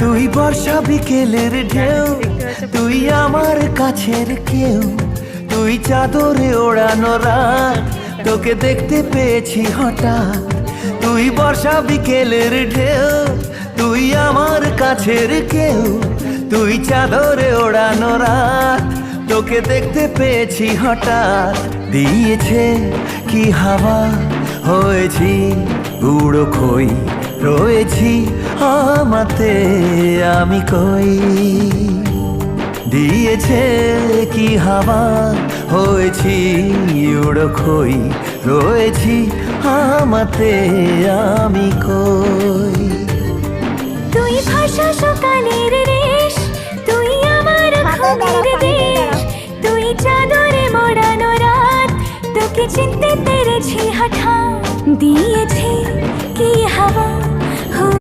তুই বর্ষা বিকেলের ঢেউ, তুই আমার কাছের কেউ, তুই চাদরে ওড়ানো রাত, তোকে দেখতে পেয়েছি হঠাৎ। তুই বর্ষা বিকেলের ঢেউ, তুই আমার কাছের কেউ, তুই চাদরে ওড়ানো রাত, তোকে দেখতে পেয়েছি হঠাৎ। দিয়েছে কি হাওয়া, হয়েছি গুঁড়ো খই, রয়েছি আমাতে আমি কই। দিয়েছে কি হাওয়া, হয়েছি উড়ো খই, রয়েছি আমাতে আমি কই। তুই ভাষা সকালের রেশ, তুই আমার ঘুমের দেশ, তুই চাদরে মোড়ানো রাত, তোকে চিনতে পেরেছি হঠাৎ। দিয়েছি